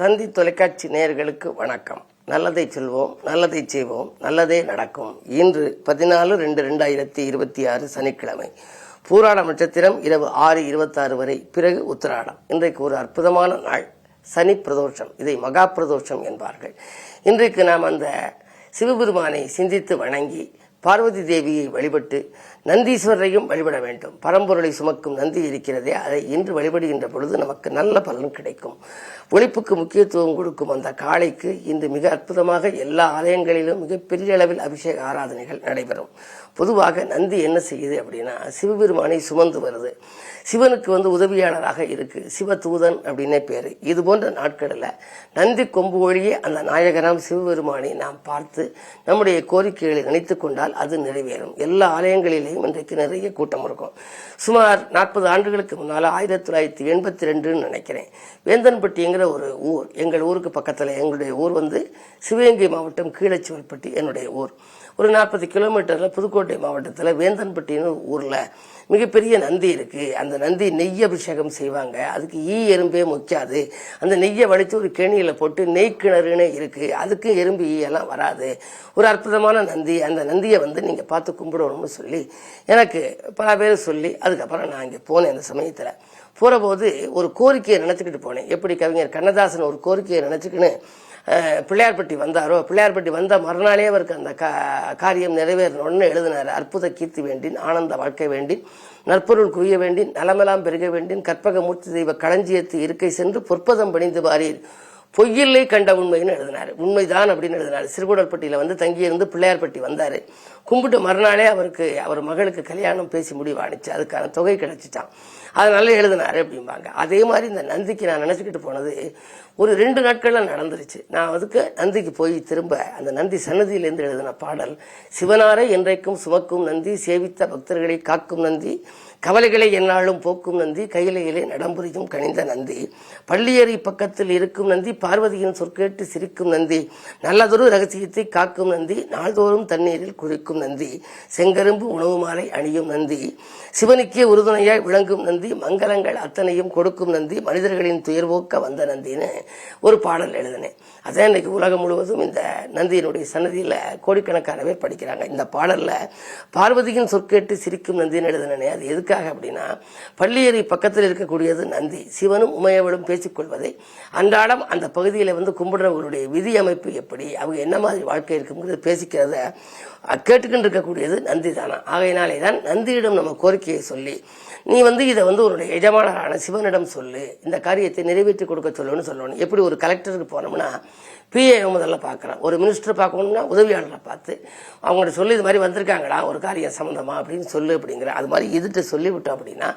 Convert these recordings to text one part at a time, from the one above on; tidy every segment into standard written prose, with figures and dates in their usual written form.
தந்தி தொலைக்காட்சி நேயர்களுக்கு வணக்கம். நல்லதை சொல்வோம், நல்லதை செய்வோம், நல்லதே நடக்கும். இன்று 14/2/2026 சனிக்கிழமை. பூராடம் நட்சத்திரம் இரவு 6:26 வரை, பிறகு உத்திராடம். இன்றைக்கு ஒரு அற்புதமான நாள், சனி பிரதோஷம். இதை மகா பிரதோஷம் என்பார்கள். இன்றைக்கு நாம் அந்த சிவபெருமானை சிந்தித்து வணங்கி பார்வதி தேவியை வழிபட்டு நந்தீஸ்வரரையும் வழிபட வேண்டும். பரம்பொருளை சுமக்கும் நந்தி இருக்கிறதே, அதை இன்று வழிபடுகின்ற பொழுது நமக்கு நல்ல பலன் கிடைக்கும். ஒழிப்புக்கு முக்கியத்துவம் கொடுக்கும் அந்த காளைக்கு இன்று மிக அற்புதமாக எல்லா ஆலயங்களிலும் மிகப்பெரிய அளவில் அபிஷேக ஆராதனைகள் நடைபெறும். பொதுவாக நந்தி என்ன செய்யுது அப்படின்னா, சிவபெருமானை சுமந்து வருது. சிவனுக்கு உதவியாளராக இருக்கு, சிவதூதன் அப்படின்னே பேரு. இது போன்ற நாட்களில் நந்தி கொம்பு வழியே அந்த நாயகராம் சிவபெருமானை நாம் பார்த்து நம்முடைய கோரிக்கைகளை நினைத்துக் கொண்டால் அது நிறைவேறும். எல்லா ஆலயங்களிலேயும் இன்றைக்கு நிறைய கூட்டம் இருக்கும். சுமார் 40 ஆண்டுகளுக்கு முன்னால் 1982 நினைக்கிறேன், வேந்தன்பட்டிங்கிற ஒரு ஊர், எங்கள் ஊருக்கு பக்கத்தில். எங்களுடைய ஊர் சிவகங்கை மாவட்டம் கீழச்சிவல்பட்டி என்னுடைய ஊர். ஒரு 40 கிலோமீட்டர்ல புதுக்கோட்டை மாவட்டத்தில் வேந்தன்பட்டின்னு ஊர்ல மிகப்பெரிய நந்தி இருக்கு. அந்த நந்தி நெய் அபிஷேகம் செய்வாங்க. அதுக்கு எறும்பே முக்காது. அந்த நெய்யை வடித்து ஒரு கேணியில போட்டு நெய் கிணறுன்னு இருக்கு. அதுக்கு எறும்பு எல்லாம் வராது. ஒரு அற்புதமான நந்தி. அந்த நந்தியை நீங்க பார்த்து கும்பிடணும்னு சொல்லி எனக்கு பல பேர் சொல்லி, அதுக்கப்புறம் நான் இங்கே போனேன். அந்த சமயத்துல போற போது ஒரு கோரிக்கையை நினைச்சுக்கிட்டு போனேன். எப்படி கவிஞர் கண்ணதாசன் ஒரு கோரிக்கையை நினைச்சுக்கின்னு பிள்ளையார்பட்டி வந்தாரோ, பிள்ளையார்பட்டி வந்த மறுநாளே அவருக்கு அந்த காரியம் நிறைவேறணும்னு எழுதினார். அற்புத கீர்த்தி வேண்டின், ஆனந்த வாழ்க்கை வேண்டின், நற்பொருள் குவிய வேண்டின், நலமெல்லாம் பெருக வேண்டின், கற்பக மூர்த்தி தெய்வ களஞ்சியத்து இருக்கை சென்று பொற்பதம் பணிந்து பாரீர், பொய்யில்லை கண்ட உண்மைன்னு எழுதினாரு. உண்மைதான் அப்படின்னு எழுதினாரு. சிறுகுடல்பட்டியில தங்கியிருந்து பிள்ளையார்பட்டி வந்தாரு. கும்பிட்டு மறுநாளே அவர் மகளுக்கு கல்யாணம் பேசி முடிவானுச்சு. அதுக்கான தொகை கிடைச்சிட்டான். அதனால எழுதினாரு அப்படிம்பாங்க. அதே மாதிரி இந்த நந்திக்கு நான் நினைச்சுக்கிட்டு போனது ஒரு 2 நாட்கள்ல நடந்துருச்சு. நான் நந்திக்கு போய் திரும்ப அந்த நந்தி சன்னதியிலிருந்து எழுதின பாடல், சிவனாரை என்றைக்கும் சுமக்கும் நந்தி, சேவித்த பக்தர்களை காக்கும் நந்தி, கவலைகளை எந்நாளும் போக்கும் நந்தி, கையிலையிலே நடம்புரியும் கனிந்த நந்தி, பள்ளியறை பக்கத்தில் இருக்கும் நந்தி, பார்வதியின் சொற்கேட்டு சிரிக்கும் நந்தி, நல்லதொரு ரகசியத்தை காக்கும் நந்தி, நாள்தோறும் தண்ணீரில் குளிக்கும் நந்தி, செங்கரும்பு உணவு மாலை அணியும் நந்தி, சிவனுக்கே உறுதுணையாய் விளங்கும் நந்தி, மங்களங்கள் அத்தனையும் கொடுக்கும் நந்தி, மனிதர்களின் துயர்வோக்க வந்த நந்தின்னு ஒரு பாடல் எழுதினேன். அதான் இன்னைக்கு உலகம் முழுவதும் இந்த நந்தியினுடைய சன்னதியில கோடிக்கணக்கான பேர் படிக்கிறாங்க. இந்த பாடல்ல பார்வதியின் சொற்கேட்டு சிரிக்கும் நந்தின்னு எழுதினேன். அது எதுக்காக அப்படின்னா, பள்ளியறை பக்கத்தில் இருக்கக்கூடியது நந்தி. சிவனும் உமையவளும் பேசிக்கொள்வதை அன்றாடம் அந்த பகுதியில கும்பிடுறவர்களுடைய விதி அமைப்பு எப்படி, அவங்க என்ன மாதிரி வாழ்க்கை இருக்குங்கிறது பேசிக்கிறத கேட்டுக்கிட்டு இருக்கக்கூடியது நந்தி தானா. ஆகையினாலே தான் நந்தியிடம் நம்ம கோரிக்கையை சொல்லி, நீ இதை உன்னுடைய எஜமானரான சிவனிடம் சொல்லு, இந்த காரியத்தை நிறைவேற்றி கொடுக்க சொல்லுன்னு சொல்லணும். எப்படி ஒரு கலெக்டருக்கு போனோம்னா பிஏ முதல்ல பார்க்குறோம், ஒரு மினிஸ்டர் பார்க்கணும்னா உதவியாளரை பார்த்து அவங்கள்ட்ட சொல்லி இது மாதிரி வந்திருக்காங்களா ஒரு காரியம் சம்மந்தமா அப்படின்னு சொல்லு அப்படிங்கிற. அது மாதிரி இதுகிட்ட சொல்லிவிட்டோம் அப்படின்னா,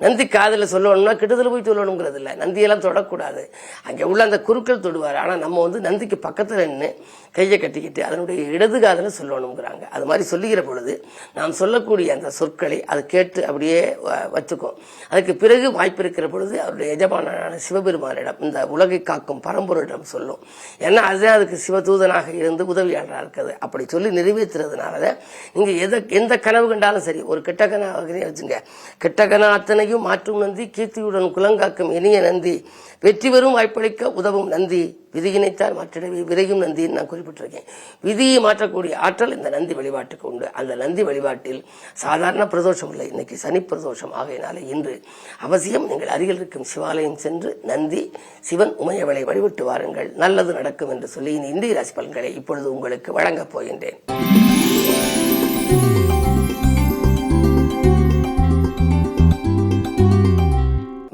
நந்தி காதில் சொல்லணும்னா கிட்டத்தில் போய் சொல்லணுங்கிறது இல்லை, நந்தியெல்லாம் தொடக்கூடாது. அங்கே உள்ள அந்த குருக்கள் தொடுவார். ஆனால் நம்ம நந்திக்கு பக்கத்தில் நின்று கையை கட்டிக்கிட்டு அதனுடைய இடது காதில் சொல்லணுங்கிறாங்க. அது மாதிரி சொல்லுகிற பொழுது நாம் சொல்லக்கூடிய அந்த சொற்களை அதை கேட்டு அப்படியே வச்சுக்கும். அதுக்கு பிறகு வாய்ப்பு இருக்கிற பொழுது அவருடைய எஜமானான சிவபெருமானிடம், இந்த உலகை காக்கும் பரம்பொருளிடம் சொல்லும். ஏன்னா அதுதான் அதுக்கு சிவதூதனாக இருந்து உதவியாளராக இருக்குது. அப்படி சொல்லி நிறைவேற்றுறதுனாலதான் நீங்க எந்த கனவு கண்டாலும் சரி, ஒரு கெட்ட கனவு வச்சுங்க, கெட்ட கனா அத்தனையும் மாற்றும் நந்தி, கீர்த்தியுடன் குலங்காக்கும் இனிய நந்தி, வெற்றி பெறும் வாய்ப்பளிக்க உதவும் நந்தி, விதியினைத்தால் மாற்றிடவே விரையும் நந்தின்னு நான் குறிப்பிட்டிருக்கேன். விதியை மாற்றக்கூடிய ஆற்றல் இந்த நந்தி வழிபாட்டுக்கு உண்டு. அந்த நந்தி வழிபாட்டில் சாதாரண பிரதோஷம் இல்லை, இன்னைக்கு சனி பிரதோஷம். ஆகையினால இன்று அவசியம் நீங்கள் அருகில் இருக்கும் சிவாலயம் சென்று நந்தி, சிவன், உமையவளை வழிபட்டு வாருங்கள், நல்லது நடக்கும் என்று சொல்லி இந்திய ராசி பலன்களை இப்பொழுது உங்களுக்கு வழங்கப் போகின்றேன்.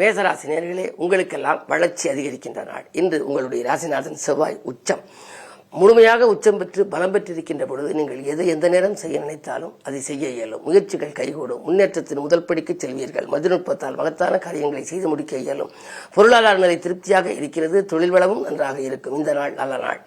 மேசராசி நேயர்களே, உங்களுக்கெல்லாம் வளர்ச்சி அதிகரிக்கின்ற நாள். இன்று உங்களுடைய ராசிநாதன் செவ்வாய் உச்சம், முழுமையாக உச்சம் பெற்று பலம் பெற்றிருக்கின்ற பொழுது நீங்கள் எந்த நேரம் செய்ய நினைத்தாலும் அதை செய்ய இயலும். முயற்சிகள் கைகூடும். முன்னேற்றத்தின் முதல் படிக்கு செல்வீர்கள். மதிநுட்பத்தால் மகத்தான காரியங்களை செய்து முடிக்க இயலும். பொருளாதார நிலை திருப்தியாக இருக்கிறது. தொழில் வளமும் நன்றாக இருக்கும். இந்த நாள் நல்ல நாள்.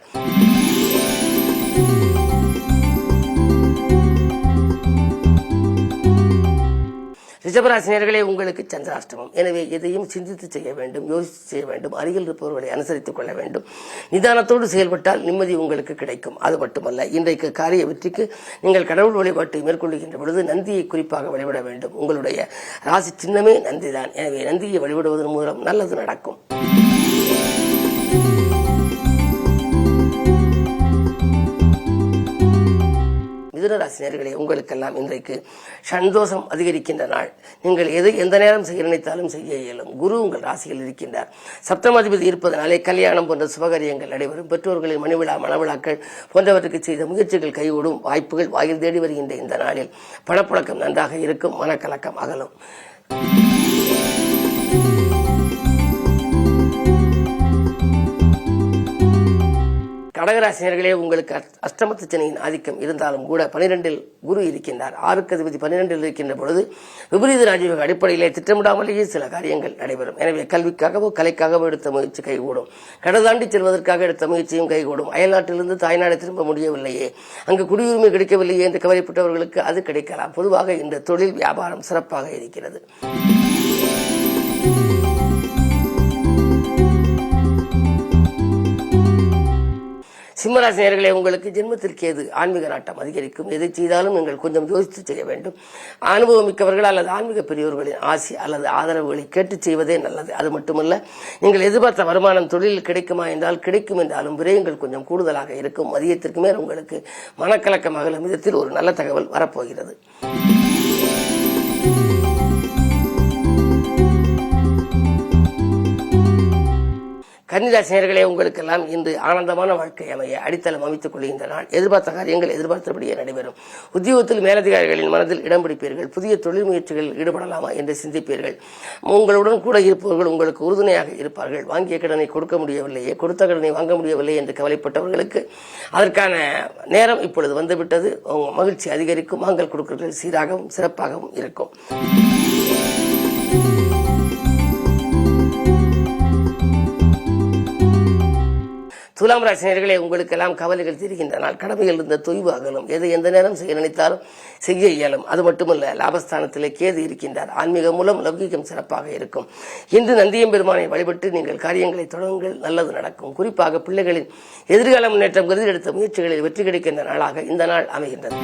ரிஷபராசினியர்களே, உங்களுக்கு சந்திராஷ்டமம். எனவே எதையும் சிந்தித்து செய்ய வேண்டும், யோசித்து செய்ய வேண்டும். அருகில் இருப்பவர்களை அனுசரித்துக் கொள்ள வேண்டும். நிதானத்தோடு செயல்பட்டால் நிம்மதி உங்களுக்கு கிடைக்கும். அது மட்டுமல்ல, இன்றைக்கு காரிய வெற்றிக்கு நீங்கள் கடவுள் வழிபாட்டை மேற்கொள்கின்ற பொழுது நந்தியை குறிப்பாக வழிபட வேண்டும். உங்களுடைய ராசி சின்னமே நந்திதான். எனவே நந்தியை வழிபடுவதன் மூலம் நல்லது நடக்கும். மிதுன ராசி நேயர்களே, உங்களுக்கெல்லாம் இன்றைக்கு சந்தோஷம் அதிகரிக்கின்ற நாள். நீங்கள் எதை எந்த நேரம் செய்ய நினைத்தாலும் செய்ய இயலும். குரு உங்கள் ராசியில் இருக்கின்றார். சப்தமாதிபதி இருப்பதனாலே கல்யாணம் போன்ற சுபகாரியங்கள் நடைபெறும். பெற்றோர்களின் மணிவிழா மணவிழாக்கள் போன்றவற்றுக்கு செய்த முயற்சிகள் கைகூடும். வாய்ப்புகள் வாயில் தேடி வருகின்ற இந்த நாளில் பணப்புழக்கம் நன்றாக இருக்கும். மனக்கலக்கம் அகலும். கடகராசினியர்களே, உங்களுக்கு அஷ்டமத்து சனியின் ஆதிக்கம் இருந்தாலும் கூட 12இல் குரு இருக்கின்றார். 6க்கு அதிபதி 12இல் இருக்கின்ற பொழுது விபரீத ராஜயோக அடிப்படையிலே திட்டமிடாமலேயே சில காரியங்கள் நடைபெறும். எனவே கல்விக்காகவோ கலைக்காகவோ எடுத்த முயற்சி கைகூடும். கடதாண்டி செல்வதற்காக எடுத்த முயற்சியும் கைகூடும். அயல்நாட்டிலிருந்து தாய்நாடு திரும்ப முடியவில்லையே, அங்கு குடியுரிமை கிடைக்கவில்லையே என்று கவலைப்பட்டவர்களுக்கு அது கிடைக்கலாம். பொதுவாக இந்த தொழில் வியாபாரம் சிறப்பாக இருக்கிறது. சிம்மராசி நேயர்களே, உங்களுக்கு ஜென்மத்திற்கு ஏது ஆன்மீக நாட்டம் அதிகரிக்கும். எதை செய்தாலும் நீங்கள் கொஞ்சம் யோசித்து செய்ய வேண்டும். அனுபவம் மிக்கவர்கள் அல்லது ஆன்மீக பெரியோர்களின் ஆசி அல்லது ஆதரவுகளை கேட்டு செய்வதே நல்லது. அது மட்டுமல்ல, நீங்கள் எதிர்பார்த்த வருமானம் தொழிலில் கிடைக்குமா என்றால் கிடைக்கும் என்றாலும் விரயங்கள் கொஞ்சம் கூடுதலாக இருக்கும். மதியத்திற்கு மேல் உங்களுக்கு மனக்கலக்கம் அகலும் விதத்தில் ஒரு நல்ல தகவல் வரப்போகிறது. கன்னிராசி நேயர்களே, உங்களுக்கெல்லாம் இன்று ஆனந்தமான வாழ்க்கை அமைய அடித்தளம் அமைத்துக் கொள்கின்ற நாள். எதிர்பார்த்த காரியங்கள் எதிர்பார்த்தபடியே நடைபெறும். உத்தியோகத்தில் மேலதிகாரிகளின் மனதில் இடம் பிடிப்பீர்கள். புதிய தொழில் முயற்சிகளில் ஈடுபடலாமா என்று சிந்திப்பீர்கள். உங்களுடன் கூட இருப்பவர்கள் உங்களுக்கு உறுதுணையாக இருப்பார்கள். வாங்கிய கடனை கொடுக்க முடியவில்லையே, கொடுத்த கடனை வாங்க முடியவில்லை என்று கவலைப்பட்டவர்களுக்கு அதற்கான நேரம் இப்பொழுது வந்துவிட்டது. மகிழ்ச்சி அதிகரிக்கும். வாங்கல் கொடுக்கல்கள் சீராகவும் சிறப்பாகவும் இருக்கும். துலாம் ராசி நேயர்களே, உங்களுக்கெல்லாம் கவலைகள் தீர்கின்ற நாள். கடமையில் இருந்த தொய்வு அகலும். எதை எந்த நேரம் செய்ய நினைத்தாலும் செய்ய இயலும். அது மட்டுமல்ல, லாபஸ்தானத்திலே கேது இருக்கின்றார். ஆன்மீகம் மூலம் லௌகிகம் சிறப்பாக இருக்கும். இன்று நந்தியம்பெருமானை வழிபட்டு நீங்கள் காரியங்களை தொடங்குங்கள், நல்லது நடக்கும். குறிப்பாக பிள்ளைகளின் எதிர்கால முன்னேற்றம் கருதி எடுத்த முயற்சிகளில் வெற்றி கிடைக்கின்ற நாளாக இந்த நாள் அமைகின்றது.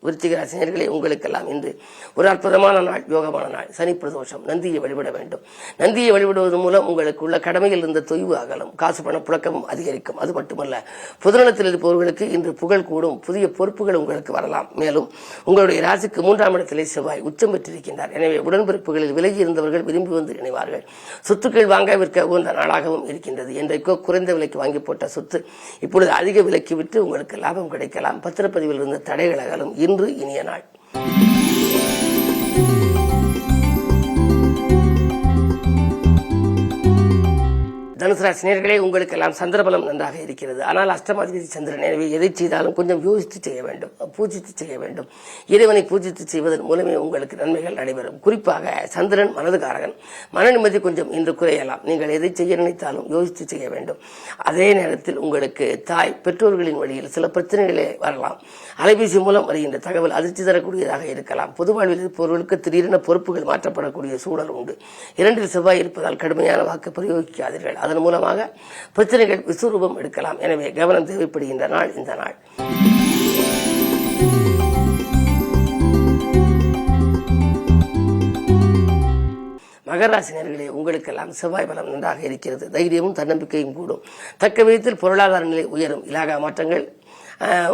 விருச்சிக ராசினியர்களே, உங்களுக்கெல்லாம் இன்று ஒரு அற்புதமான நாள், யோகமான நாள். சனி பிரதோஷம். நந்தியை வழிபட வேண்டும். நந்தியை வழிபடுவதன் மூலம் உங்களுக்கு உள்ள கடமையில் இருந்த தொய்வு அகலும். காசு பண புழக்கமும் அதிகரிக்கும். அது மட்டுமல்ல, பொதுநலத்தில் இருப்பவர்களுக்கு இன்று புகழ் கூடும். புதிய பொறுப்புகள் உங்களுக்கு வரலாம். மேலும் உங்களுடைய ராசிக்கு 3ஆம் இடத்திலே செவ்வாய் உச்சம் பெற்றிருக்கின்றார். எனவே உடன்பிறப்புகளில் விலகி இருந்தவர்கள் விரும்பி வந்து இணைவார்கள். சொத்துக்கள் வாங்க விற்க உகந்த நாளாகவும் இருக்கின்றது. என்றைக்கோ குறைந்த விலைக்கு வாங்கி போட்ட சொத்து இப்பொழுது அதிக விலைக்கு விற்று உங்களுக்கு லாபம் கிடைக்கலாம். பத்திரப்பதிவில் இருந்த தடைகள் அகலும். இன்று இனிய நாள். தனுசு ராசி நேயர்களே, உங்களுக்கெல்லாம் சந்திரபலம் நன்றாக இருக்கிறது. ஆனால் அஷ்டமாதிபதி சந்திரன். எனவே எதை செய்தாலும் கொஞ்சம் யோசித்து செய்ய வேண்டும், பூஜித்து செய்ய வேண்டும். இறைவனை பூஜித்து செய்வதன் மூலமே உங்களுக்கு நன்மைகள் நடைபெறும். குறிப்பாக சந்திரன் மனதுகாரகன். மன நிம்மதி கொஞ்சம் இன்று குறையலாம். நீங்கள் எதை செய்ய நினைத்தாலும் யோசித்து செய்ய வேண்டும். அதே நேரத்தில் உங்களுக்கு தாய் பெற்றோர்களின் வழியில் சில பிரச்சனைகளே வரலாம். அலைபேசி மூலம் வருகின்ற தகவல் அதிர்ச்சி தரக்கூடியதாக இருக்கலாம். பொது வாழ்வில் இருப்பவர்களுக்கு திடீரென பொறுப்புகள் மாற்றப்படக்கூடிய சூழல் உண்டு. 2இல் செவ்வாய் இருப்பதால் கடுமையான வாக்கு பிரயோகிக்காதீர்கள். அதன் மூலமாக பிரச்சனைகள் விஸ்வரூபம் எடுக்கலாம். எனவே கவனம் தேவைப்படுகின்ற நாள் இந்த நாள். மகர ராசினியர்களே, உங்களுக்கெல்லாம் செவ்வாய் பலம் நன்றாக இருக்கிறது. தைரியமும் தன்னம்பிக்கையும் கூடும். தக்க விதத்தில் பொருளாதார நிலை உயரும். இலாகா மாற்றங்கள்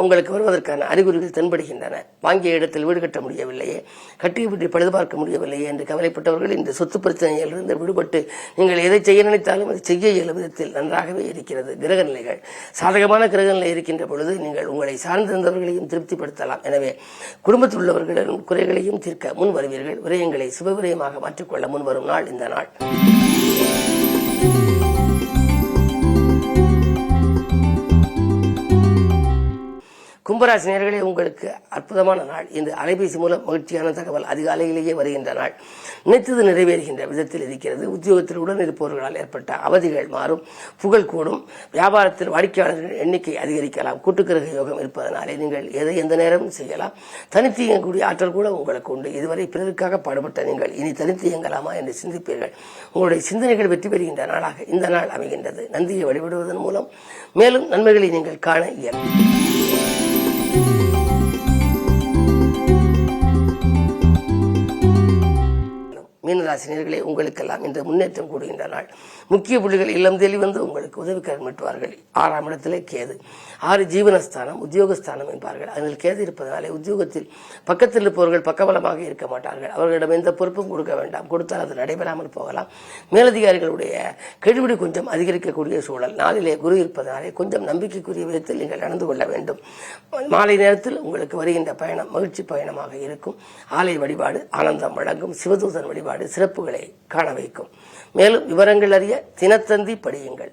உங்களுக்கு வருவதற்கான அறிகுறிகள் தென்படுகின்றன. வாங்கிய இடத்தில் வீடு கட்ட முடியவில்லையே, கட்டியை பற்றி பழுது பார்க்க முடியவில்லையே என்று கவலைப்பட்டவர்கள் இந்த சொத்து பிரச்சனையிலிருந்து விடுபட்டு நீங்கள் எதை செய்ய நினைத்தாலும் அதை செய்ய இயலும் விதத்தில் நன்றாகவே இருக்கிறது. கிரக நிலைகள் சாதகமான கிரக நிலை இருக்கின்ற பொழுது நீங்கள் உங்களை சார்ந்திருந்தவர்களையும் திருப்திப்படுத்தலாம். எனவே குடும்பத்தில் உள்ளவர்களின் குறைகளையும் தீர்க்க முன் வருவீர்கள். விரயங்களை சுபவிரயமாக மாற்றிக்கொள்ள முன்வரும் நாள் இந்த நாள். கும்பராசி நேயர்களே, உங்களுக்கு அற்புதமான நாள். இந்த அலைபேசி மூலம் மகிழ்ச்சியான தகவல் அதிகாலையிலேயே வருகின்ற நாள். நினைத்தது நிறைவேறுகின்ற விதத்தில் இருக்கிறது. உத்தியோகத்தில் உடன் இருப்பவர்களால் ஏற்பட்ட அவதிகள் மாறும். புகழ் கூடும். வியாபாரத்தில் வாடிக்கையாளர்கள் எண்ணிக்கை அதிகரிக்கலாம். கூட்டுக்கிரக யோகம் இருப்பதனாலே நீங்கள் எதை எந்த நேரமும் செய்யலாம். தனித்து இயங்கக்கூடிய ஆற்றல் கூட உங்களுக்கு உண்டு. இதுவரை பிறருக்காக பாடுபட்ட நீங்கள் இனி தனித்து இயங்கலாமா என்று சிந்திப்பீர்கள். உங்களுடைய சிந்தனைகள் வெற்றி பெறுகின்ற நாளாக இந்த நாள் அமைகின்றது. நந்தியை வழிபடுவதன் மூலம் மேலும் நன்மைகளை நீங்கள் காண இயலும். மீன ராசினியர்களே, உங்களுக்கெல்லாம் இன்று முன்னேற்றம் கூடுகின்ற நாள். முக்கிய புள்ளிகள் இல்லம் தேடி வந்து உங்களுக்கு உதவிக்கரம் நீட்டுவார்கள். 6ஆம் இடத்திலே கேது. 6 ஜீவனஸ்தானம், உத்தியோகஸ்தானம் என்பார்கள். அதில் கேது இருப்பதனாலே உத்தியோகத்தில் பக்கத்தில் இருப்பவர்கள் பக்கபலமாக இருக்க மாட்டார்கள். அவர்களிடம் எந்த பொறுப்பும் கொடுக்க வேண்டாம். கொடுத்தால் அது நடைபெறாமல் போகலாம். மேலதிகாரிகளுடைய கெடுபிடி கொஞ்சம் அதிகரிக்கக்கூடிய சூழல். நாளிலே குரு இருப்பதனாலே கொஞ்சம் நம்பிக்கைக்குரிய விதத்தில் நீங்கள் நடந்து கொள்ள வேண்டும். மாலை நேரத்தில் உங்களுக்கு வருகின்ற பயணம் மகிழ்ச்சி பயணமாக இருக்கும். ஆலய வழிபாடு ஆனந்தம் வழங்கும். சிவதூதன் வழிபாடு சிறப்புகளை காண வைக்கும். மேலும் விவரங்கள் அறிய தினத்தந்தி படியுங்கள்.